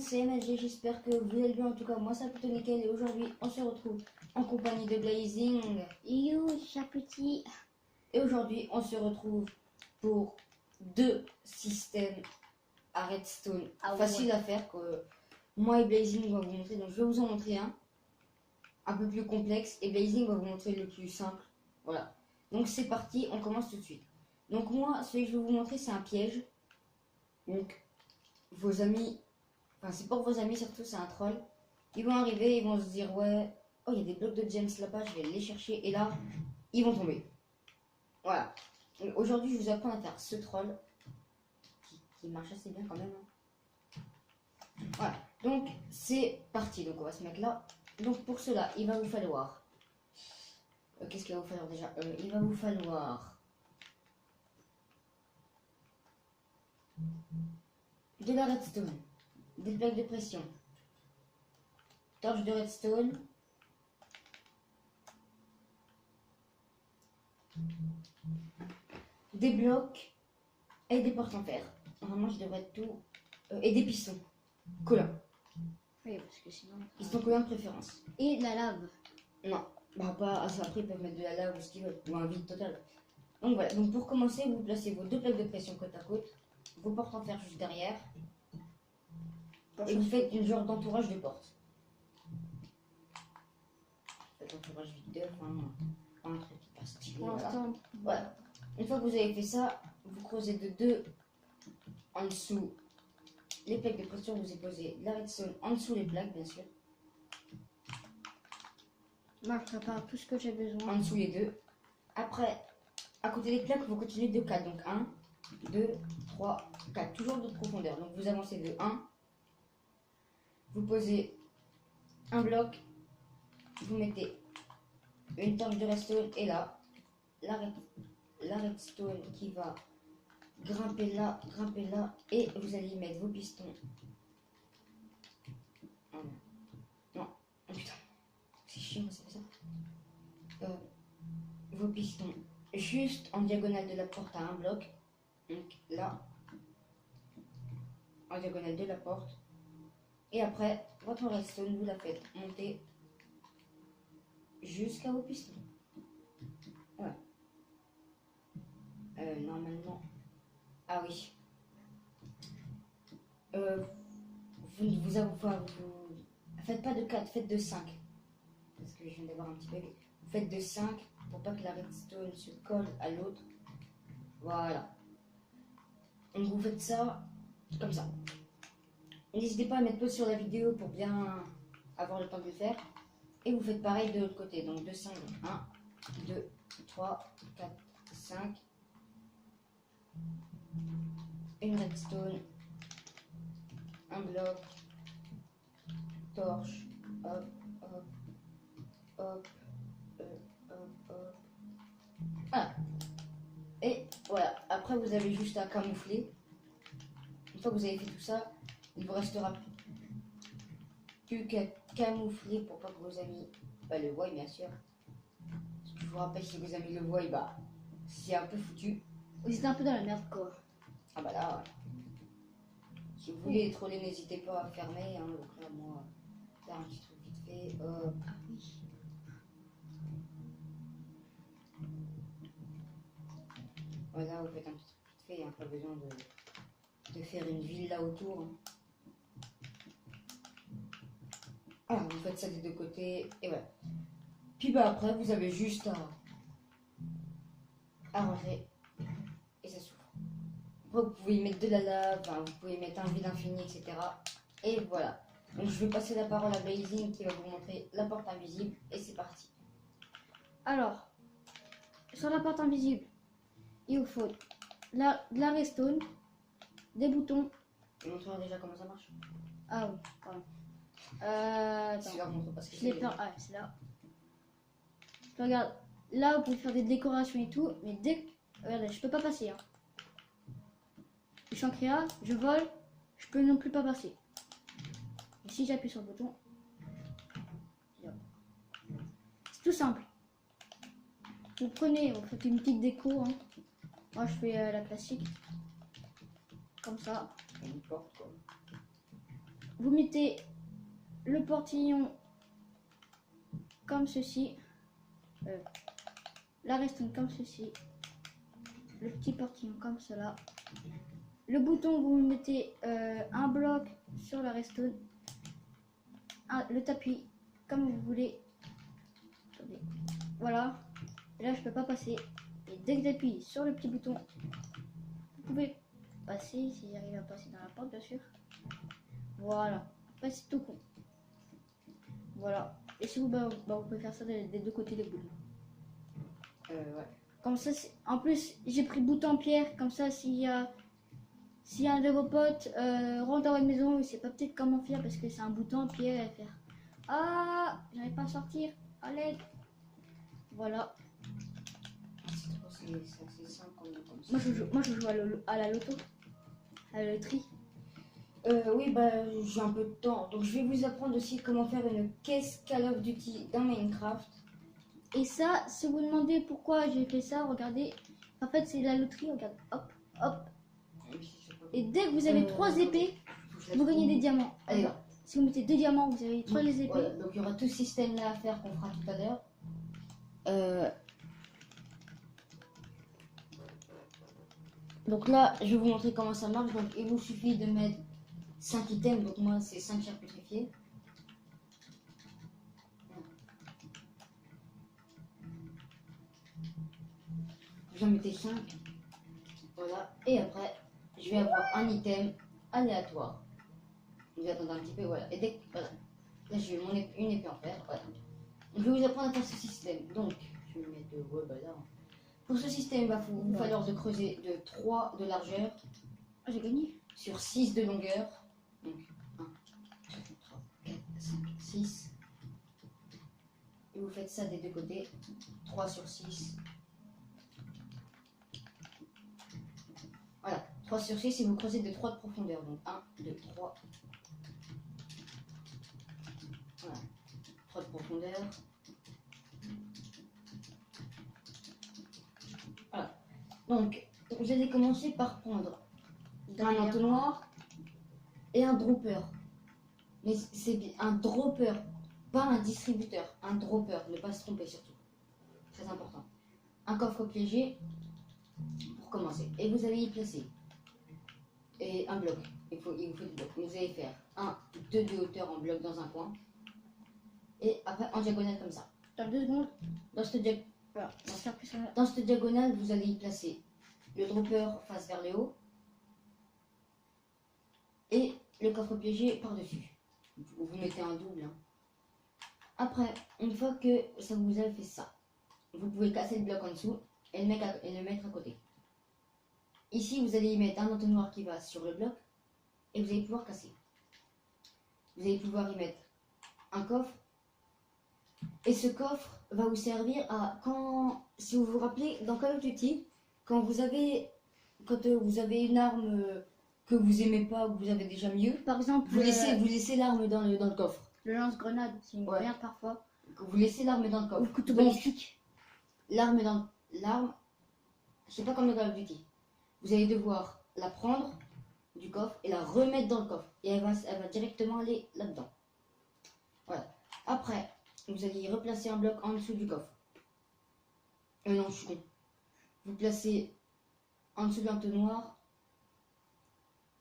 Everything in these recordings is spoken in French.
c'est MSG, j'espère que vous allez bien. En tout cas, moi, ça plutôt nickel. Et aujourd'hui, on se retrouve en compagnie de Blazing. You, chat petit. Et aujourd'hui, on se retrouve pour 2 systèmes à redstone facile à faire que moi et Blazing va vous montrer. Donc, je vais vous en montrer un peu plus complexe et Blazing va vous montrer le plus simple. Voilà. Donc, c'est parti, on commence tout de suite. Donc, moi, celui que je vais vous montrer, c'est un piège. Donc, vos amis, enfin, c'est pour vos amis surtout, c'est un troll. Ils vont arriver, ils vont se dire, ouais, oh, il y a des blocs de gems là-bas, je vais les chercher. Et là, ils vont tomber. Voilà. Aujourd'hui, je vous apprends à faire ce troll qui marche assez bien quand même. Voilà. Donc, c'est parti. Donc, on va se mettre là. Donc, pour cela, il va vous falloir. Qu'est-ce qu'il va vous falloir déjà il va vous falloir de la redstone, des plaques de pression, torche de redstone, des blocs et des portes en fer. Normalement, je devrais tout. Et des pistons collants. Oui, parce que sinon. Pistons collants de préférence. Et de la lave. Non, bah pas. Après, ils peuvent mettre de la lave ou ce qu'ils veulent, ou un vide total. Donc voilà. Donc pour commencer, vous placez vos 2 plaques de pression côte à côte, vos portes en fer juste derrière, et vous faites une genre d'entourage de porte. Faites entourage vite d'œuf, un truc qui passe stylé. Voilà. Une fois que vous avez fait ça, vous creusez de 2 en dessous les plaques de pression, vous y posez la redstone en dessous les plaques, bien sûr. Moi, je prépare tout ce que j'ai besoin. En dessous les 2. Après, à côté des plaques, vous continuez de 4. Donc 1, 2, 3, 4. Toujours de profondeur. Donc vous avancez de 1. Vous posez un bloc. Vous mettez une torche de redstone. Et là, la redstone qui va grimper là. Et vous allez y mettre vos pistons. Non. Oh putain. C'est chiant, c'est ça. Vos pistons juste en diagonale de la porte à un bloc. Donc là, en diagonale de la porte. Et après, votre redstone, vous la faites monter jusqu'à vos pistons. Voilà. Normalement. Ah oui. Vous faites pas de 4, faites de 5. Parce que je viens d'avoir un petit bug. Vous faites de 5 pour pas que la redstone se colle à l'autre. Voilà. Donc vous faites ça comme ça. N'hésitez pas à mettre pause sur la vidéo pour bien avoir le temps de le faire. Et vous faites pareil de l'autre côté. Donc de 5, 1, 2, 3, 4, 5. Une redstone. Un bloc. Torche. Hop, hop, hop. Voilà. Et voilà, après vous avez juste à camoufler. Une fois que vous avez fait tout ça, il vous restera plus qu'à camoufler pour pas que vos amis le voient, bien sûr. Parce que je vous rappelle, si vos amis le voient, c'est un peu foutu. Vous êtes un peu dans la merde, quoi. Ah bah là, si vous voulez les troller, n'hésitez pas à fermer. Donc là, moi, faire un petit truc vite fait. Hop. Ah oui. Voilà, vous faites un petit truc vite fait, pas besoin de faire une ville là autour. Alors, vous faites ça des 2 côtés, et voilà. Puis bah après, vous avez juste à rentrer, et ça s'ouvre. Après, vous pouvez y mettre de la lave, vous pouvez y mettre un vide infini, etc. Et voilà. Donc je vais passer la parole à Blazing qui va vous montrer la porte invisible, et c'est parti. Alors, sur la porte invisible, il vous faut de la redstone, des boutons. Montre-leur déjà comment ça marche. Ah oui, pardon. Si je leur montre pas ce que Je l'ai c'est. peur. Ah, c'est là. Regarde, là vous pouvez faire des décorations et tout, mais dès que. Regardez, je peux pas passer. Hein. Je suis en créa, je vole, je peux non plus pas passer. Et si j'appuie sur le bouton. C'est tout simple. Vous prenez, vous faites une petite déco. Hein. Moi je fais la classique. Comme ça. Une porte quoi. vous mettez le portillon comme ceci, la redstone comme ceci, le petit portillon comme cela. Le bouton, vous mettez un bloc sur la redstone, le tapis comme vous voulez. Attendez. Voilà. Et là, je peux pas passer. Et dès que j'appuie sur le petit bouton, vous pouvez passer, si j'arrive à passer dans la porte, bien sûr. Voilà. Après, c'est tout con. Voilà. Et si vous, vous pouvez faire ça des deux côtés des boules. Ouais. Comme ça, en plus, j'ai pris bouton en pierre. Comme ça, s'il y a un de vos potes rentre dans votre maison, il sait pas peut-être comment faire parce que c'est un bouton en pierre à faire. Ah, j'arrive pas à sortir. À l'aide. Voilà. C'est simple comme ça. Moi, je joue à la loto. À la loterie. Oui, j'ai un peu de temps. Donc, je vais vous apprendre aussi comment faire une caisse Call of Duty dans Minecraft. Et ça, si vous demandez pourquoi j'ai fait ça, regardez. En fait, c'est la loterie. Regarde. Hop, hop. Et dès que vous avez 3 épées, vous gagnez des diamants. Allez, si vous mettez 2 diamants, vous avez 3 épées. Voilà, donc, il y aura tout ce système-là à faire qu'on fera tout à l'heure. Donc là, je vais vous montrer comment ça marche. Donc, il vous suffit de mettre 5 items. Donc, moi, c'est 5 chairs pétrifiées. Vous en mettez 5. Voilà. Et après, je vais avoir un item aléatoire. Vous attendez un petit peu. Voilà. Et dès que. Voilà. Là, j'ai une épée en fer. Voilà. Donc, je vais vous apprendre à faire ce système. Donc, je vais mettre là. Pour ce système, il va vous falloir de creuser de 3 de largeur. J'ai gagné. Sur 6 de longueur. Donc 1, 2, 3, 4, 5, 6. Et vous faites ça des deux côtés. 3 sur 6. Voilà. 3 sur 6 et vous creusez de 3 de profondeur. Donc 1, 2, 3. Voilà. 3 de profondeur. Voilà. Donc, vous allez commencer par prendre un entonnoir et un dropper. Mais c'est un dropper, pas un distributeur. Un dropper, ne pas se tromper surtout. Très important. Un coffre piégé pour commencer. Et vous allez y placer. Et un bloc. Il vous faut des blocs. Vous allez faire 1, 2 de hauteur en bloc dans un coin. Et après en diagonale comme ça. Dans 2 secondes. Dans cette, Voilà. dans cette diagonale, vous allez y placer le dropper face vers le haut. Et le coffre piégé par-dessus. Vous mettez un double. Hein. Après, une fois que ça vous a fait ça, vous pouvez casser le bloc en dessous et le mettre à côté. Ici, vous allez y mettre un entonnoir qui va sur le bloc et vous allez pouvoir casser. Vous allez pouvoir y mettre un coffre. Et ce coffre va vous servir à si vous vous rappelez, dans Call of Duty, quand vous avez une arme que vous aimez pas ou que vous avez déjà mieux, Par exemple, vous laissez l'arme dans le coffre. le lance-grenade, c'est une merde parfois. Vous laissez l'arme dans le Ou coffre. le couteau Donc, balistique. l'arme, c'est pas comme le Call of Duty. Vous allez devoir la prendre du coffre et la remettre dans le coffre. Et elle va directement aller là-dedans. Voilà. Après, vous allez replacer un bloc en dessous du coffre. Non, je suis con. Vous placez en dessous de l'entonnoir.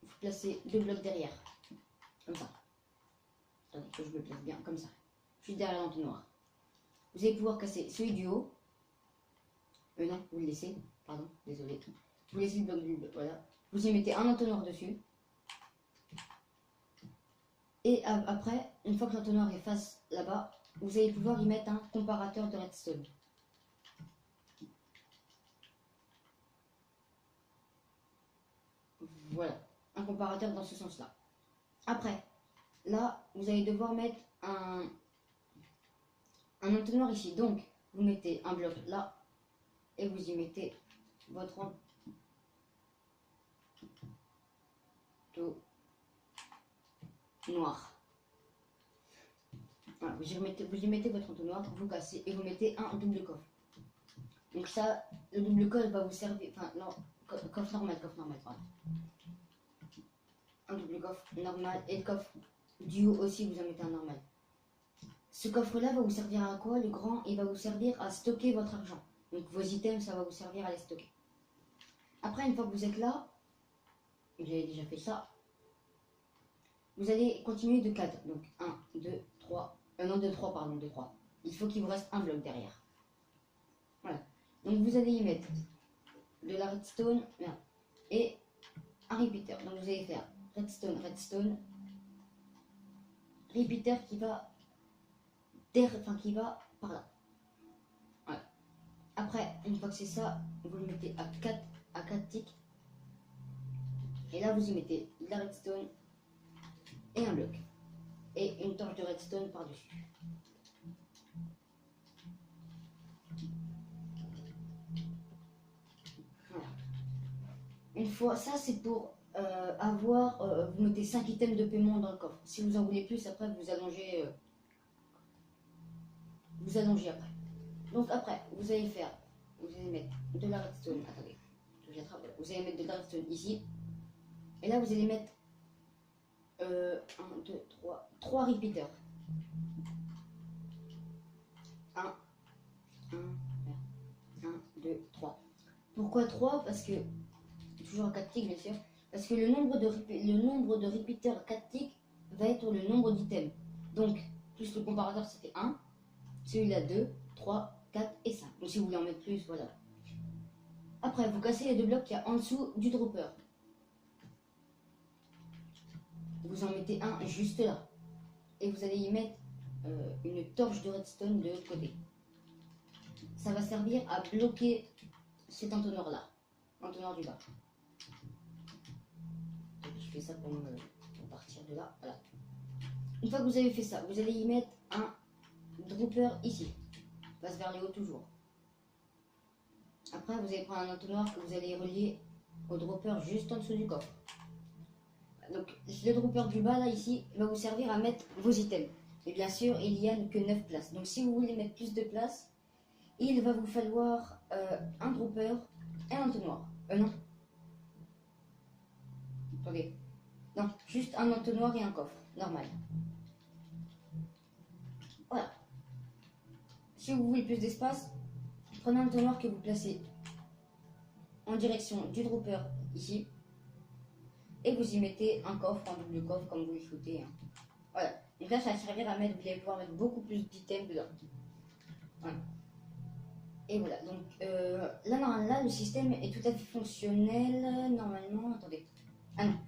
Vous placez 2 blocs derrière. Comme ça. Attendez que je me place bien, comme ça. Juste derrière l'entonnoir. Vous allez pouvoir casser celui du haut. Non, vous le laissez. Pardon, désolé. Vous laissez le bloc du bloc, voilà. Vous y mettez un entonnoir dessus. Et après, une fois que l'entonnoir est face là-bas, vous allez pouvoir y mettre un comparateur de redstone. Voilà, un comparateur dans ce sens-là. Après, là, vous allez devoir mettre un entonnoir ici. Donc, vous mettez un bloc là et vous y mettez votre entonnoir. Voilà, vous y mettez votre entonnoir, vous cassez et vous mettez un double coffre. Donc ça, le double coffre va vous servir, enfin non, coffre normal, pardon. Un double coffre normal et le coffre Du haut aussi, vous en mettez un normal. Ce coffre-là va vous servir à quoi? Le grand, il va vous servir à stocker votre argent. Donc vos items, ça va vous servir à les stocker. Après, une fois que vous êtes là, vous avez déjà fait ça, vous allez continuer de 4. Donc 1, 2, 3. Non, de 3, pardon, de 3. Il faut qu'il vous reste un bloc derrière. Voilà. Donc vous allez y mettre de la redstone et un repeater. Donc vous allez faire redstone, redstone, repeater qui va qui va par là. Voilà. Après, une fois que c'est ça, vous le mettez à 4 ticks. Et là, vous y mettez de la redstone et un bloc. Et une torche de redstone par-dessus. Voilà. Une fois, ça c'est pour vous mettez 5 items de paiement dans le coffre. Si vous en voulez plus, après vous allongez après. Donc après, vous allez mettre de la redstone. Attendez, vous allez mettre de la redstone ici. Et là, vous allez mettre 1, 2, 3 repeaters. 1, 2, 3. Pourquoi 3? Parce que, toujours à 4 ticks bien sûr, parce que le nombre de repeaters à 4 ticks va être le nombre d'items. Donc, plus le comparateur, c'était 1, celui-là 2, 3, 4 et 5. Donc si vous voulez en mettre plus, voilà. Après, vous cassez les deux blocs qu'il y a en dessous du dropper. Vous en mettez un juste là. Et vous allez y mettre une torche de redstone de l'autre côté. Ça va servir à bloquer cet entonnoir-là. Entonnoir du bas. Donc, je fais ça pour partir de là. Voilà. Une fois que vous avez fait ça, vous allez y mettre un dropper ici. Passe vers le haut toujours. Après, vous allez prendre un entonnoir que vous allez relier au dropper juste en dessous du coffre. Donc, le dropper du bas, là, ici, va vous servir à mettre vos items. Et bien sûr, il n'y a que 9 places. Donc, si vous voulez mettre plus de place, il va vous falloir un dropper et un entonnoir. Non. Attendez. Non, juste un entonnoir et un coffre. Normal. Voilà. Si vous voulez plus d'espace, prenez un entonnoir que vous placez en direction du dropper ici. Et vous y mettez un coffre, un double coffre comme vous le souhaitez. Voilà. Donc là, ça va servir à mettre, vous allez pouvoir mettre beaucoup plus d'items dedans. Voilà. Et voilà. Donc là, le système est tout à fait fonctionnel. Normalement, attendez. Ah non.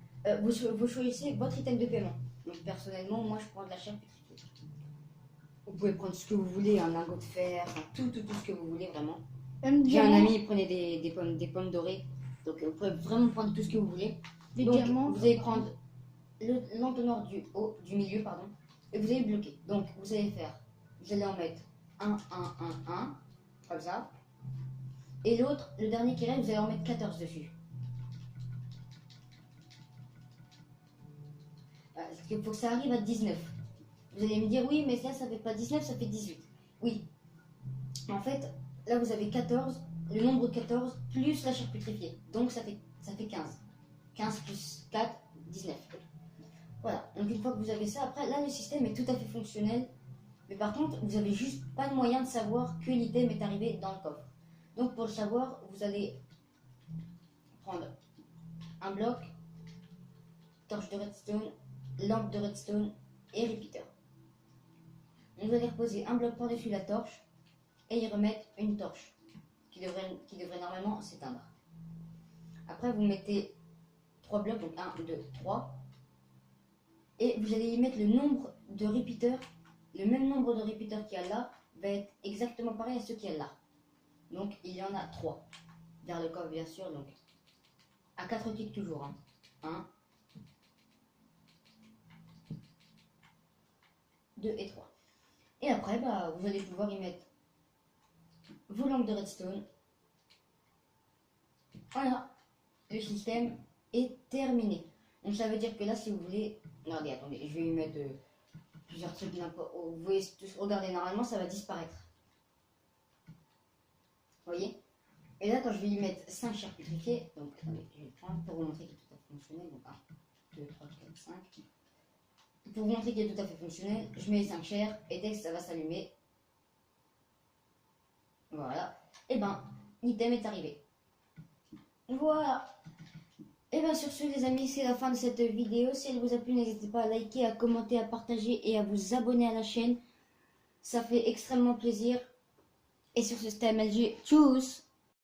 Vous choisissez votre item de paiement. Donc personnellement, moi, je prends de la chair pétrifiée. Vous pouvez prendre ce que vous voulez, un lingot de fer, tout ce que vous voulez vraiment. J'ai un ami, il prenait des pommes dorées. Donc vous pouvez vraiment prendre tout ce que vous voulez. Donc vous allez prendre l'entonnoir du milieu, pardon, et vous allez bloquer. Donc vous allez en mettre un, comme ça. Et l'autre, le dernier qui reste, vous allez en mettre 14 dessus. Parce qu'il faut que ça arrive à 19. Vous allez me dire, oui, mais ça fait pas 19, ça fait 18. Oui. En fait, là, vous avez 14, le nombre 14, plus la chair pétrifiée. Donc, ça fait 15. 15 plus 4, 19. Voilà. Donc, une fois que vous avez ça, après, là, le système est tout à fait fonctionnel. Mais par contre, vous n'avez juste pas de moyen de savoir que l'item est arrivé dans le coffre. Donc, pour le savoir, vous allez prendre un bloc, torche de redstone, lampe de redstone et repeater. Vous allez reposer un bloc par-dessus la torche et y remettre une torche qui devrait normalement s'éteindre. Après, vous mettez 3 blocs, donc 1, 2, 3. Et vous allez y mettre le nombre de repeaters. Le même nombre de repeaters qu'il y a là va être exactement pareil à ceux qu'il y a là. Donc, il y en a 3. Vers le coffre, bien sûr. Donc, à 4 ticks toujours. 1, 2 et 3. Et après, vous allez pouvoir y mettre vos lampes de redstone. Voilà, le système est terminé. Donc ça veut dire que là, si vous voulez... Non, attendez, je vais y mettre plusieurs trucs. Vous voyez, regardez, normalement, ça va disparaître. Vous voyez? Et là, quand je vais y mettre 5 chairs pétrifiées, donc attendez, je vais le prendre pour vous montrer qu'il est tout à fait fonctionnel. Donc 1, 2, 3, 4, 5. pour vous montrer qu'il est tout à fait fonctionnel, je mets les 5 chairs et dès que ça va s'allumer, voilà, et ben, l'item est arrivé. Voilà. Et bien sur ce les amis, c'est la fin de cette vidéo. Si elle vous a plu, n'hésitez pas à liker, à commenter, à partager et à vous abonner à la chaîne. Ça fait extrêmement plaisir. Et sur ce, c'était MLG. Tchuss!